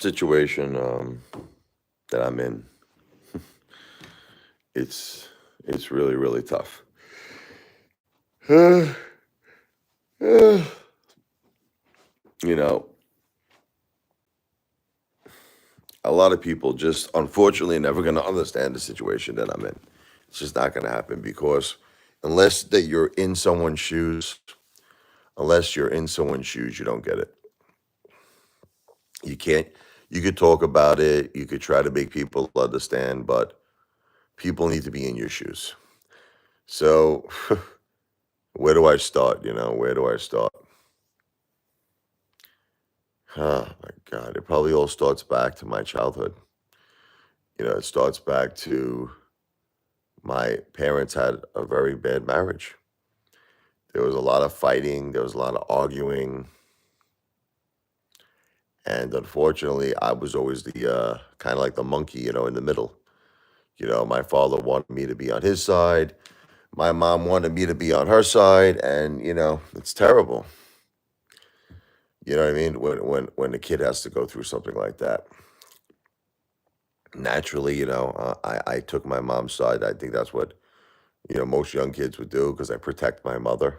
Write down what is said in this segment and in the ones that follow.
situation that I'm in, it's it's really really tough. you know, a lot of people just unfortunately never going to understand the situation that I'm in. It's just not going to happen because unless that you're in someone's shoes, unless you're in someone's shoes, you don't get it. You can't. You could talk about it. You could try to make people understand, but people need to be in your shoes. So where do I start? Where do I start? Oh my God. It probably all starts back to my childhood. It starts back to my parents had a very bad marriage. There was a lot of fighting, there was a lot of arguing. And unfortunately, I was always the kind of like the monkey, in the middle. My father wanted me to be on his side. My mom wanted me to be on her side. And, it's terrible. You know what I mean? When the kid has to go through something like that. Naturally, I took my mom's side. I think that's what, most young kids would do because I protect my mother.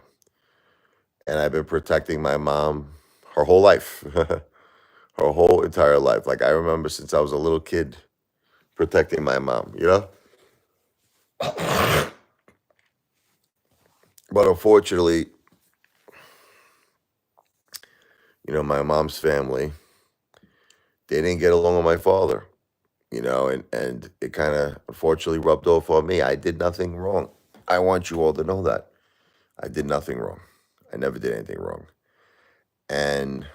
And I've been protecting my mom her whole life, her whole entire life. Like I remember since I was a little kid protecting my mom. But unfortunately, my mom's family, they didn't get along with my father, and it kind of unfortunately rubbed off on me. I did nothing wrong. I want you all to know that. I did nothing wrong. I never did anything wrong. And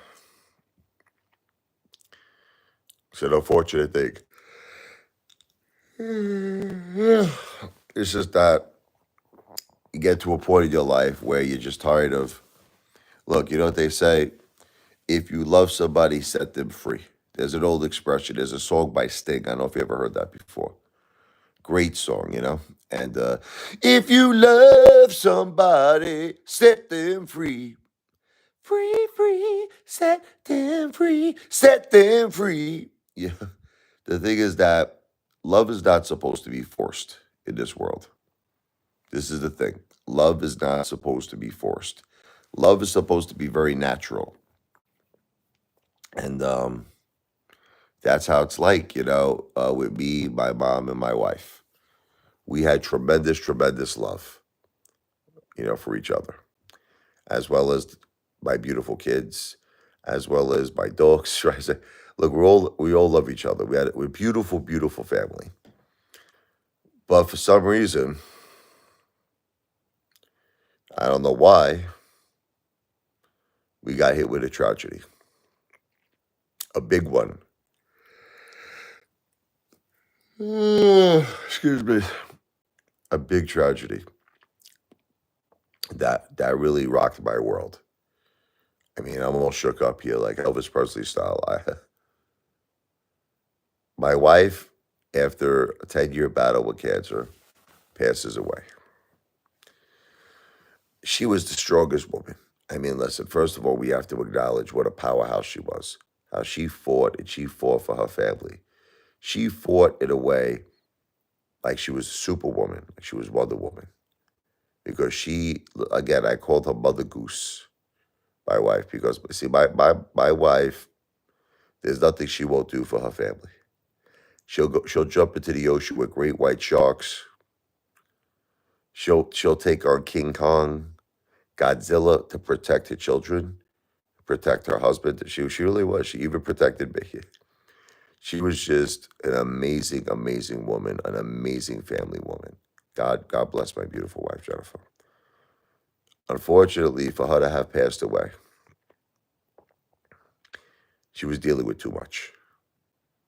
so the unfortunate thing it's just that you get to a point in your life where you're just tired of, look, you know what they say? If you love somebody, set them free. There's an old expression. There's a song by Sting. I don't know if you ever heard that before. Great song. And if you love somebody, set them free. Free, free, set them free, set them free. Yeah. The thing is that love is not supposed to be forced in this world. This is the thing. Love is not supposed to be forced. Love is supposed to be very natural. And that's how it's like, with me, my mom, and my wife. We had tremendous, tremendous love, for each other, as well as my beautiful kids, as well as my dogs. Right? So, look, we all love each other. We're a beautiful, beautiful family. But for some reason, I don't know why, we got hit with a tragedy, a big one. Excuse me, a big tragedy that really rocked my world. I mean, I'm all shook up here, like Elvis Presley style. My wife, after a 10-year battle with cancer, passes away. She was the strongest woman. I mean, listen, first of all, we have to acknowledge what a powerhouse she was, how she fought and she fought for her family. She fought in a way like she was Superwoman, like she was Wonder Woman. Because she, again, I called her Mother Goose, my wife, because see, my wife, there's nothing she won't do for her family. She'll jump into the ocean with great white sharks. She'll take on King Kong, Godzilla to protect her children, protect her husband. She really was. She even protected me. She was just an amazing, amazing woman, an amazing family woman. God bless my beautiful wife, Jennifer. Unfortunately, for her to have passed away, she was dealing with too much.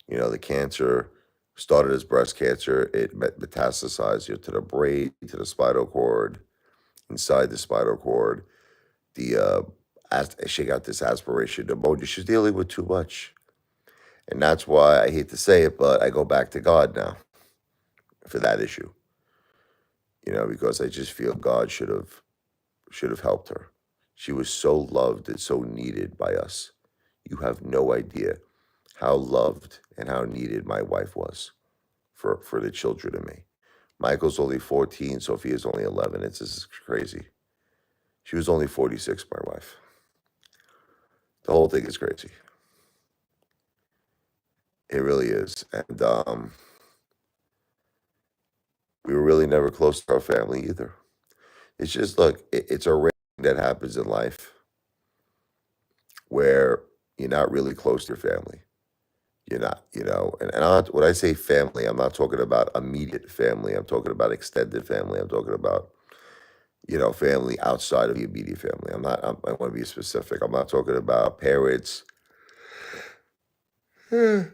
The cancer started as breast cancer. It metastasized to the brain, to the spinal cord, inside the spinal cord. She got this aspiration pneumonia. She's dealing with too much. And that's why I hate to say it, but I go back to God now for that issue. Because I just feel God should have helped her. She was so loved and so needed by us. You have no idea how loved and how needed my wife was for the children and me. Michael's only 14, Sophia's only 11. It's just crazy. She was only 46, my wife. The whole thing is crazy. It really is. And we were really never close to our family either. It's just, look, it's a rare thing that happens in life where you're not really close to your family. You're not, and when I say family, I'm not talking about immediate family. I'm talking about extended family. I'm talking about, family outside of the immediate family. I want to be specific. I'm not talking about parents. Excuse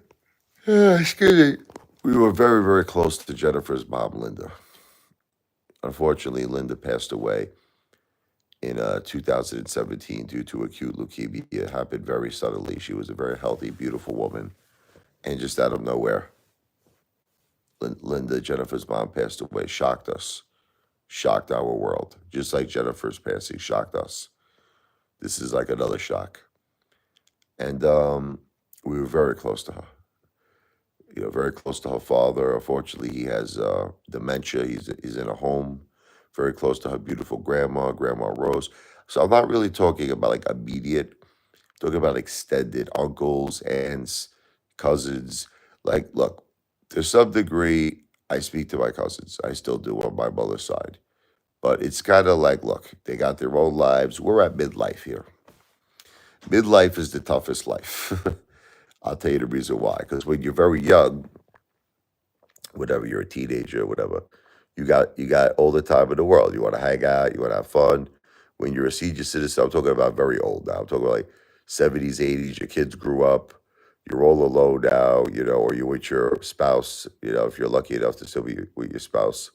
me. We were very, very close to Jennifer's mom, Linda. Unfortunately, Linda passed away in 2017 due to acute leukemia. It happened very suddenly. She was a very healthy, beautiful woman. And just out of nowhere, Linda, Jennifer's mom, passed away, shocked us, shocked our world. Just like Jennifer's passing shocked us. This is like another shock. And we were very close to her. Very close to her father. Unfortunately, he has dementia. He's in a home. Very close to her beautiful Grandma Rose. So I'm not really talking about like immediate. I'm talking about extended uncles, aunts, cousins. Like, look, to some degree, I speak to my cousins. I still do on my mother's side. But it's kind of like, look, they got their own lives. We're at midlife here. Midlife is the toughest life. I'll tell you the reason why. Because when you're very young, whatever, you're a teenager, whatever, you got all the time in the world. You want to hang out, you want to have fun. When you're a senior citizen, I'm talking about very old now. I'm talking about like 70s, 80s. Your kids grew up. You're all alone now, or you're with your spouse. If you're lucky enough to still be with your spouse,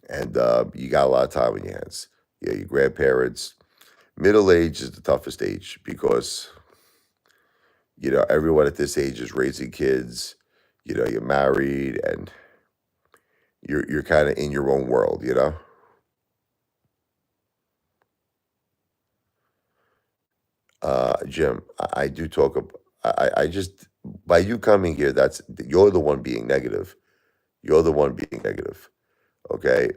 and you got a lot of time on your hands. Your grandparents. Middle age is the toughest age because everyone at this age is raising kids. You're married and you're kind of in your own world. Jim, I do talk I just, by you coming here, you're the one being negative. You're the one being negative. Okay.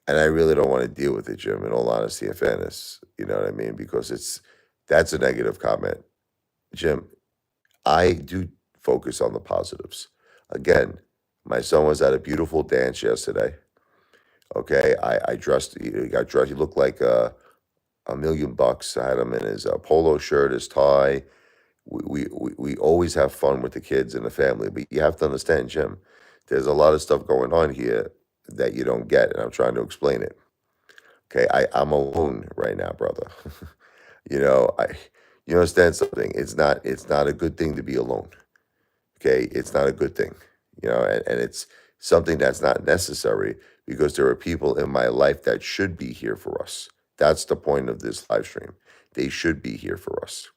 And I really don't want to deal with it, Jim, in all honesty and fairness. You know what I mean? Because that's a negative comment. Jim, I do focus on the positives. Again, my son was at a beautiful dance yesterday. Okay, I dressed. He got dressed. He looked like $1 million. I had him in his polo shirt, his tie. We always have fun with the kids and the family, but you have to understand, Jim. There's a lot of stuff going on here that you don't get, and I'm trying to explain it. Okay, I'm alone right now, brother. you know, I you understand something. It's not a good thing to be alone. Okay, it's not a good thing. And it's something that's not necessary because there are people in my life that should be here for us. That's the point of this live stream. They should be here for us.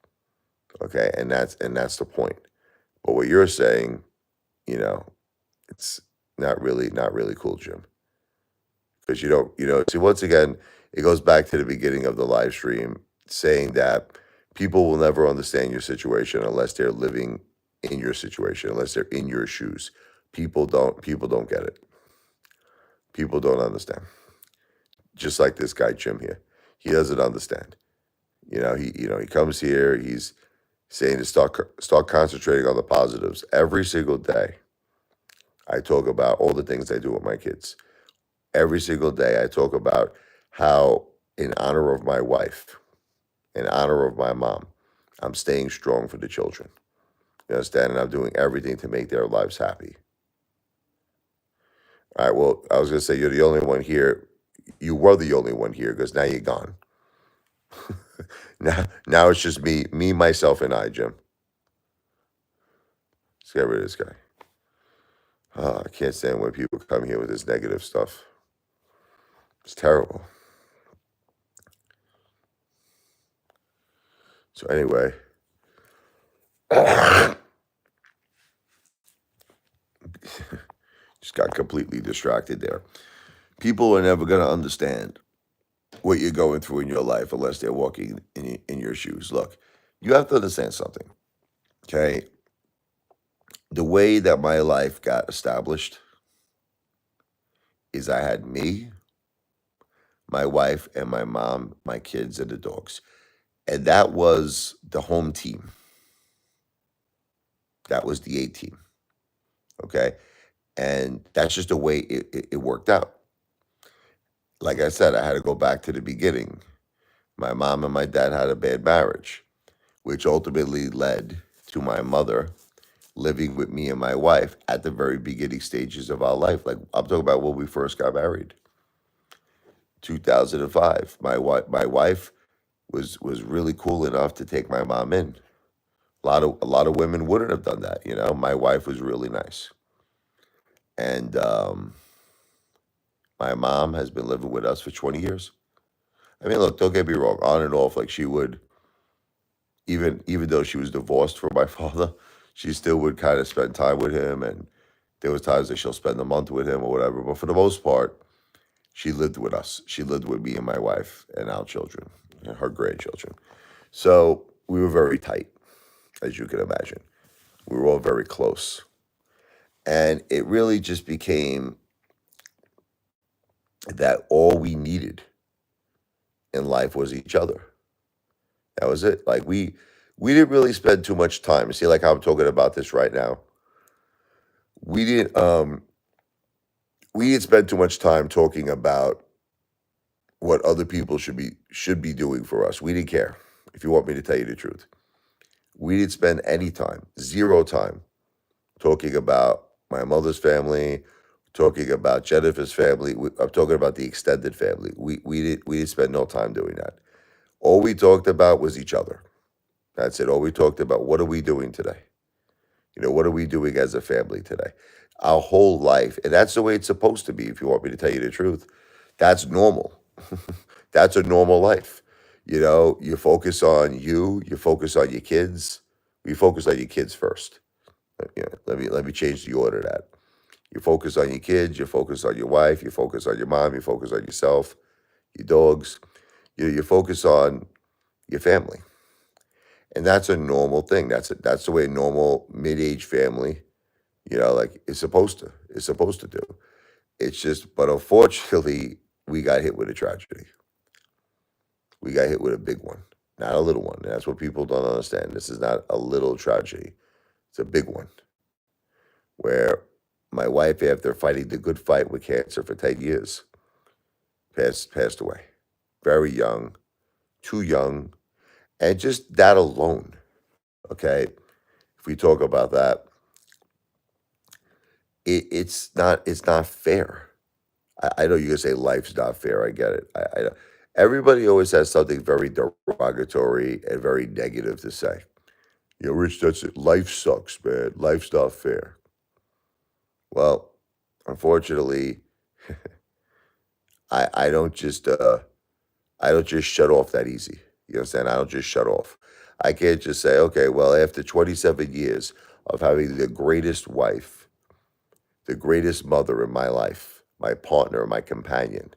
Okay, and that's the point. But what you're saying, you know, it's not really cool, Jim. Because see, once again, it goes back to the beginning of the live stream saying that people will never understand your situation unless they're living in your situation, unless they're in your shoes. People don't get it. People don't understand. Just like this guy Jim here. He doesn't understand. He comes here, he's saying to start concentrating on the positives. Every single day, I talk about all the things I do with my kids. Every single day, I talk about how, in honor of my wife, in honor of my mom, I'm staying strong for the children. You understand? And I'm doing everything to make their lives happy. All right. Well, I was going to say you're the only one here. You were the only one here because now you're gone. Now it's just me, myself, and I, Jim. Let's get rid of this guy. I can't stand when people come here with this negative stuff. It's terrible. So anyway, just got completely distracted there. People are never going to understand what you're going through in your life unless they're walking in your shoes. Look, You have to understand something, okay? The way that my life got established is I had me, my wife, and my mom, my kids, and the dogs. And that was the home team. That was the A team. Okay. And that's just the way it worked out. Like I said, I had to go back to the beginning. My mom and my dad had a bad marriage, which ultimately led to my mother living with me and my wife at the very beginning stages of our life. Like I'm talking about when we first got married, 2005. My wife was really cool enough to take my mom in. A lot of women wouldn't have done that, you know. My wife was really nice. And my mom has been living with us for 20 years. I mean, look, don't get me wrong, on and off, like she would, even though she was divorced from my father, she still would kind of spend time with him, and there was times that she'll spend a month with him or whatever. But for the most part, she lived with us. She lived with me and my wife and our children, and her grandchildren. So we were very tight, as you can imagine. We were all very close. And it really just became that all we needed in life was each other. That was it. Like we didn't really spend too much time. See, like how I'm talking about this right now. We didn't um we didn't spend too much time talking about what other people should be doing for us. We didn't care, if you want me to tell you the truth. We didn't spend any time, zero time, talking about my mother's family, talking about Jennifer's family. I'm talking about the extended family. We didn't spend no time doing that. All we talked about was each other. That's it. All we talked about. What are we doing today? You know, what are we doing as a family today? Our whole life, and that's the way it's supposed to be. If you want me to tell you the truth, that's normal. That's a normal life. You know, you focus on you. You focus on your kids. We focus on your kids first. You know, let me change the order of that. You focus on your kids, you focus on your wife, you focus on your mom, you focus on yourself, your dogs, you focus on your family. And that's a normal thing. That's the way a normal mid-age family, you know, like is supposed to do. It's just, but unfortunately, we got hit with a tragedy. We got hit with a big one, not a little one. That's what people don't understand. This is not a little tragedy. It's a big one where my wife, after fighting the good fight with cancer for 10 years, passed away. Very young, too young. And just that alone, okay, if we talk about that, it's not fair. I know you're gonna say life's not fair. I get it. I everybody always has something very derogatory and very negative to say. You know, Rich, that's it. Life sucks, man. Life's not fair. Well, unfortunately, I don't just I don't just shut off that easy. You understand? I don't just shut off. I can't just say, okay, well, after 27 years of having the greatest wife, the greatest mother in my life, my partner, my companion,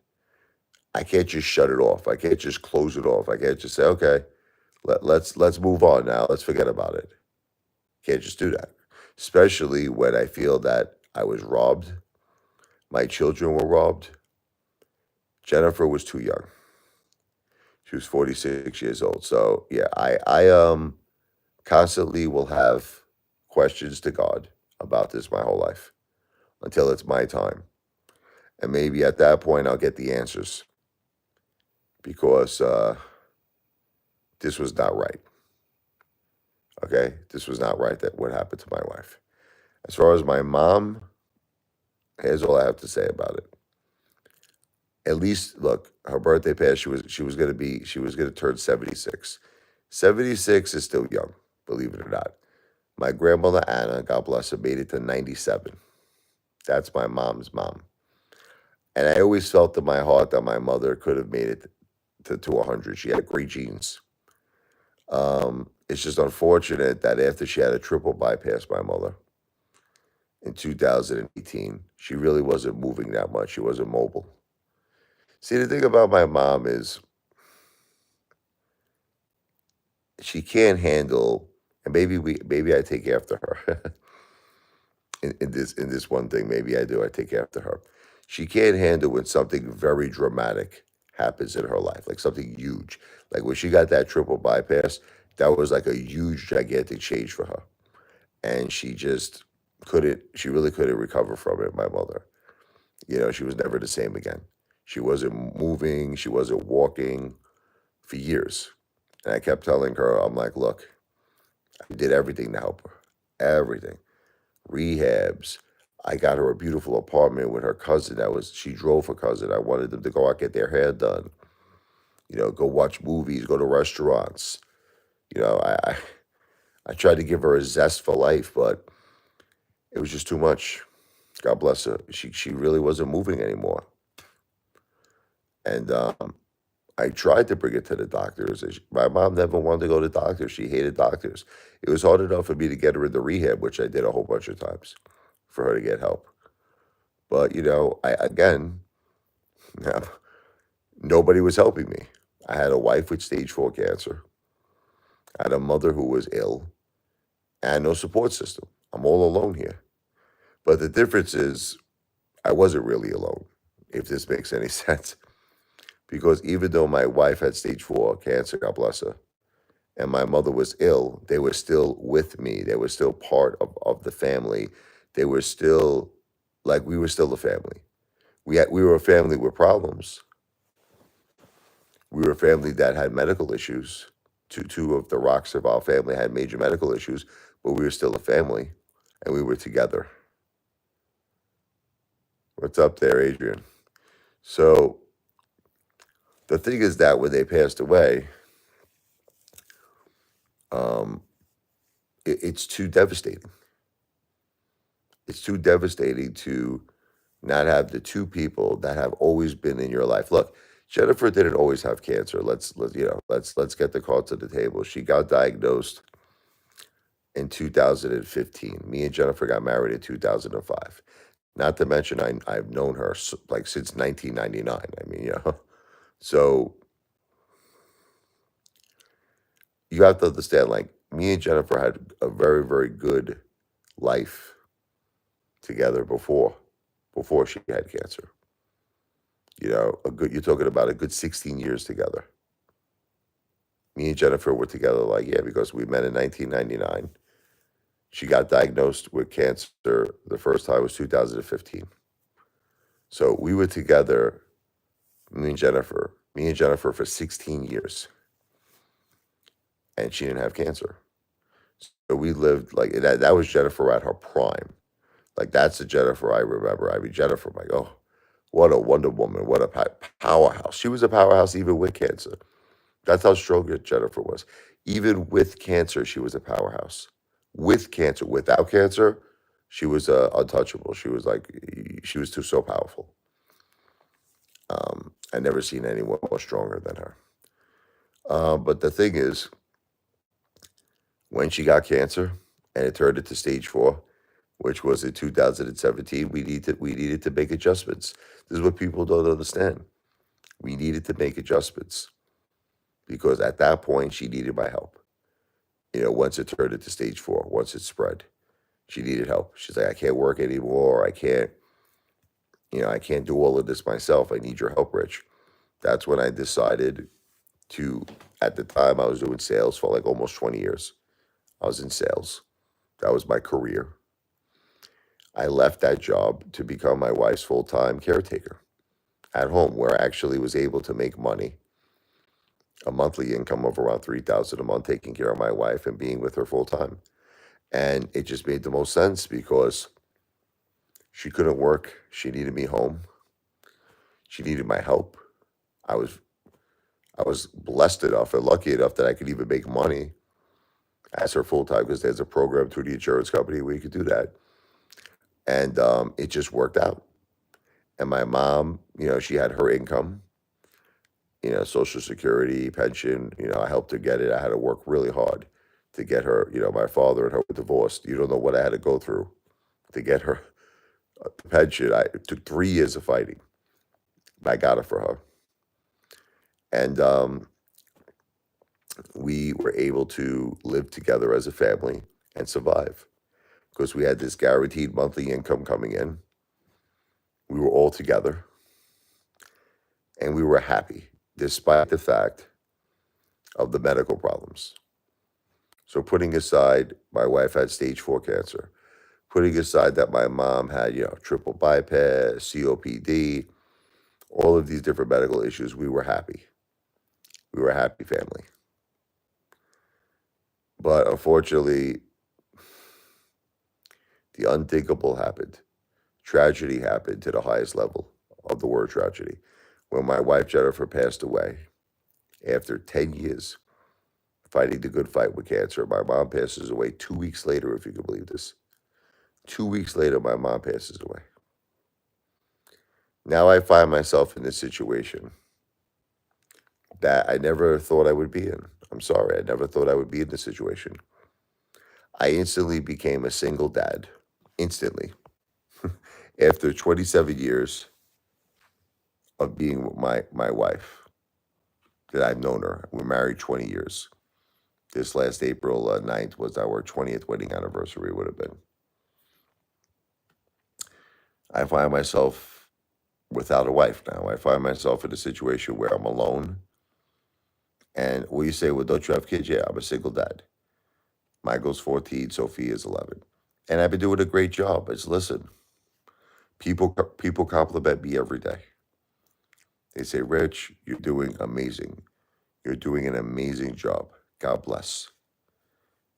I can't just shut it off. I can't just close it off. I can't just say, okay, let's move on now. Let's forget about it. Can't just do that. Especially when I feel that I was robbed, my children were robbed. Jennifer was too young. She was 46 years old. So yeah, I constantly will have questions to God about this my whole life until it's my time. And maybe at that point I'll get the answers because this was not right. Okay? This was not right that what happened to my wife. As far as my mom, here's all I have to say about it. At least look, her birthday passed, she was gonna turn 76. 76 is still young, believe it or not. My grandmother Anna, God bless her, made it to 97. That's my mom's mom. And I always felt in my heart that my mother could have made it to 100. She had great genes. It's just unfortunate that after she had a triple bypass, my mother, in 2018, she really wasn't moving that much. She wasn't mobile. See, the thing about my mom is she can't handle, and maybe I take after her in this one thing. Maybe I do. I take after her. She can't handle when something very dramatic happens in her life, like something huge. Like when she got that triple bypass, that was like a huge, gigantic change for her, and she just couldn't. She really couldn't recover from it. My mother, she was never the same again. She wasn't moving. She wasn't walking for years. And I kept telling her, I'm like, look, I did everything to help her. Everything. Rehabs. I got her a beautiful apartment with her cousin. She drove her cousin. I wanted them to go out, get their hair done, go watch movies, go to restaurants. You know, I, I, I tried to give her a zest for life, but it was just too much. God bless her. She really wasn't moving anymore. And I tried to bring it to the doctors. My mom never wanted to go to doctors. She hated doctors. It was hard enough for me to get her into rehab, which I did a whole bunch of times for her to get help. But nobody was helping me. I had a wife with stage 4 cancer. I had a mother who was ill, and no support system. I'm all alone here. But the difference is, I wasn't really alone, if this makes any sense. Because even though my wife had stage 4 cancer, God bless her, and my mother was ill, they were still with me. They were still part of the family. They were still, like, we were still a family. We were a family with problems. We were a family that had medical issues. Two of the rocks of our family had major medical issues, but we were still a family, and we were together. What's up there, Adrian? So the thing is that when they passed away, um, it's too devastating. It's too devastating to not have the two people that have always been in your life. Look, Jennifer didn't always have cancer. Let's get the cards to the table. She got diagnosed in 2015. Me and Jennifer got married in 2005. Not to mention, I've known her like since 1999. I mean, so you have to understand, like, me and Jennifer had a very, very good life together before she had cancer. You're talking about a good 16 years together. Me and Jennifer were together, like, yeah, because we met in 1999. She got diagnosed with cancer. The first time was 2015. So we were together, me and Jennifer for 16 years, and she didn't have cancer. So we lived like that. That was Jennifer at her prime. Like, that's the Jennifer I remember. I mean, Jennifer, like, oh, what a Wonder Woman, what a powerhouse. She was a powerhouse even with cancer. That's how strong Jennifer was. Even with cancer, she was a powerhouse. With cancer, without cancer, she was untouchable. She was too so powerful. I never seen anyone more stronger than her. But the thing is, when she got cancer and it turned into stage 4, which was in 2017, we needed to make adjustments. This is what people don't understand. We needed to make adjustments because at that point she needed my help. Once it turned into stage 4, once it spread, she needed help. She's like, I can't work anymore. I can't do all of this myself. I need your help, Rich. That's when I decided to, at the time, I was doing sales for like almost 20 years. I was in sales. That was my career. I left that job to become my wife's full-time caretaker at home, where I actually was able to make money, a monthly income of around 3,000 a month, taking care of my wife and being with her full time. And it just made the most sense because she couldn't work. She needed me home. She needed my help. I was I was blessed enough and lucky enough that I could even make money as her full time because there's a program through the insurance company where you could do that. And it just worked out. And my mom, she had her income, Social Security, pension. I helped her get it. I had to work really hard to get her. My father and her were divorced. You don't know what I had to go through to get her the pension. It took 3 years of fighting. But I got it for her. And we were able to live together as a family and survive because we had this guaranteed monthly income coming in. We were all together and we were happy despite the fact of the medical problems. So, putting aside my wife had stage 4 cancer, putting aside that my mom had, triple bypass, COPD, all of these different medical issues, we were happy. We were a happy family. But unfortunately, the unthinkable happened. Tragedy happened to the highest level of the word tragedy. When my wife Jennifer passed away after 10 years fighting the good fight with cancer, my mom passes away 2 weeks later, if you can believe this. 2 weeks later, my mom passes away. Now I find myself in this situation that I never thought I would be in. I'm sorry, I never thought I would be in this situation. I instantly became a single dad. Instantly. After 27 years of being with my wife, that I've known her. We're married 20 years. This last April 9th was our 20th wedding anniversary, would have been. I find myself without a wife now. I find myself in a situation where I'm alone. And you say, well, don't you have kids? Yeah, I'm a single dad. Michael's 14, Sophia's 11. And I've been doing a great job. It's listen, people compliment me every day. They say, Rich, you're doing amazing. You're doing an amazing job. God bless.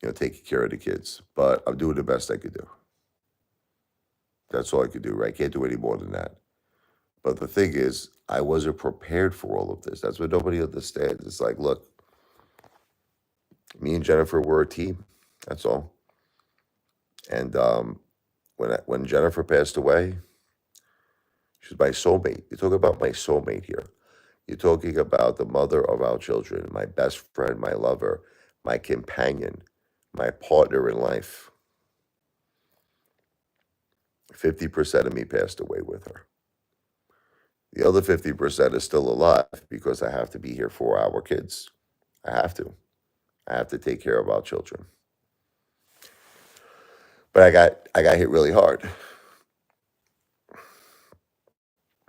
Taking care of the kids. But I'm doing the best I could do. That's all I could do, right? I can't do any more than that. But the thing is, I wasn't prepared for all of this. That's what nobody understands. It's like, look, me and Jennifer were a team. That's all. And when Jennifer passed away, she was my soulmate. You're talking about my soulmate here. You're talking about the mother of our children, my best friend, my lover, my companion, my partner in life. 50% of me passed away with her. The other 50% is still alive because I have to be here for our kids. I have to. I have to take care of our children. But I got hit really hard.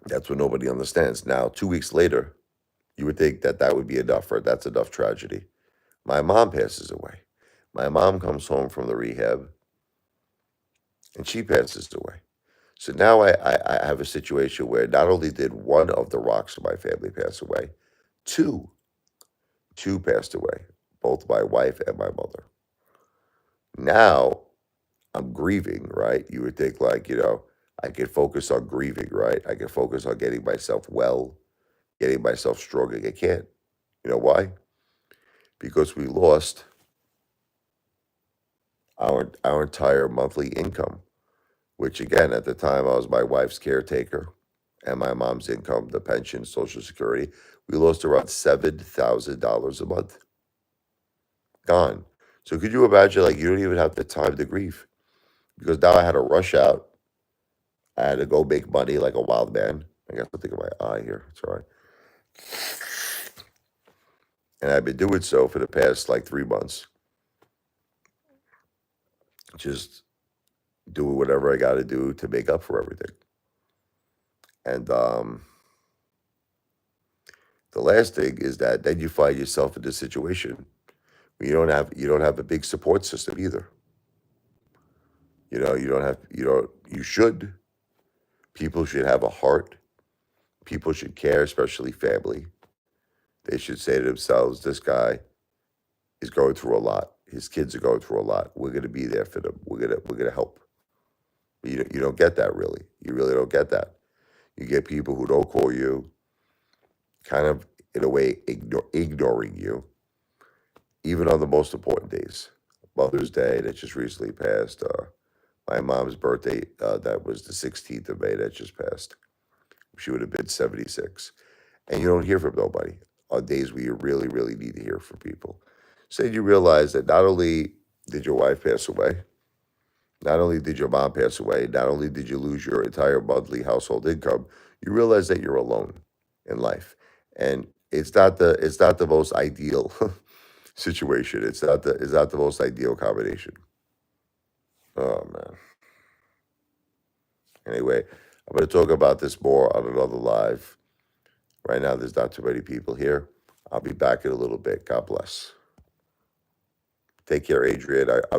That's what nobody understands. Now, 2 weeks later, you would think that would be enough, or that's enough tragedy. My mom passes away. My mom comes home from the rehab and she passes away. So now I have a situation where not only did one of the rocks of my family pass away, two passed away, both my wife and my mother. Now I'm grieving, right? You would think like, I could focus on grieving, right? I could focus on getting myself well, getting myself stronger. I can't. You know why? Because we lost our entire monthly income, which again, at the time, I was my wife's caretaker and my mom's income, the pension, Social Security. We lost around $7,000 a month. Gone. So could you imagine, like, you don't even have the time to grieve because now I had to rush out. I had to go make money like a wild man. I got something in my eye here. It's all right. And I've been doing so for the past like 3 months. Just doing whatever I got to do to make up for everything. And the last thing is that then you find yourself in this situation where you don't have a big support system either. You should. People should have a heart. People should care, especially family. They should say to themselves, this guy is going through a lot. His kids are going through a lot. We're gonna be there for them. We're gonna help. But you don't get that really. You really don't get that. You get people who don't call you, kind of in a way ignoring you, even on the most important days. Mother's Day that just recently passed. My mom's birthday, that was the 16th of May that just passed. She would have been 76. And you don't hear from nobody on days where you really, really need to hear from people. So then you realize that not only did your wife pass away, not only did your mom pass away, not only did you lose your entire monthly household income, you realize that you're alone in life. And it's not the most ideal situation. It's not the most ideal combination. Oh man. Anyway, I'm going to talk about this more on another live. Right now, there's not too many people here. I'll be back in a little bit. God bless. Take care, Adrian.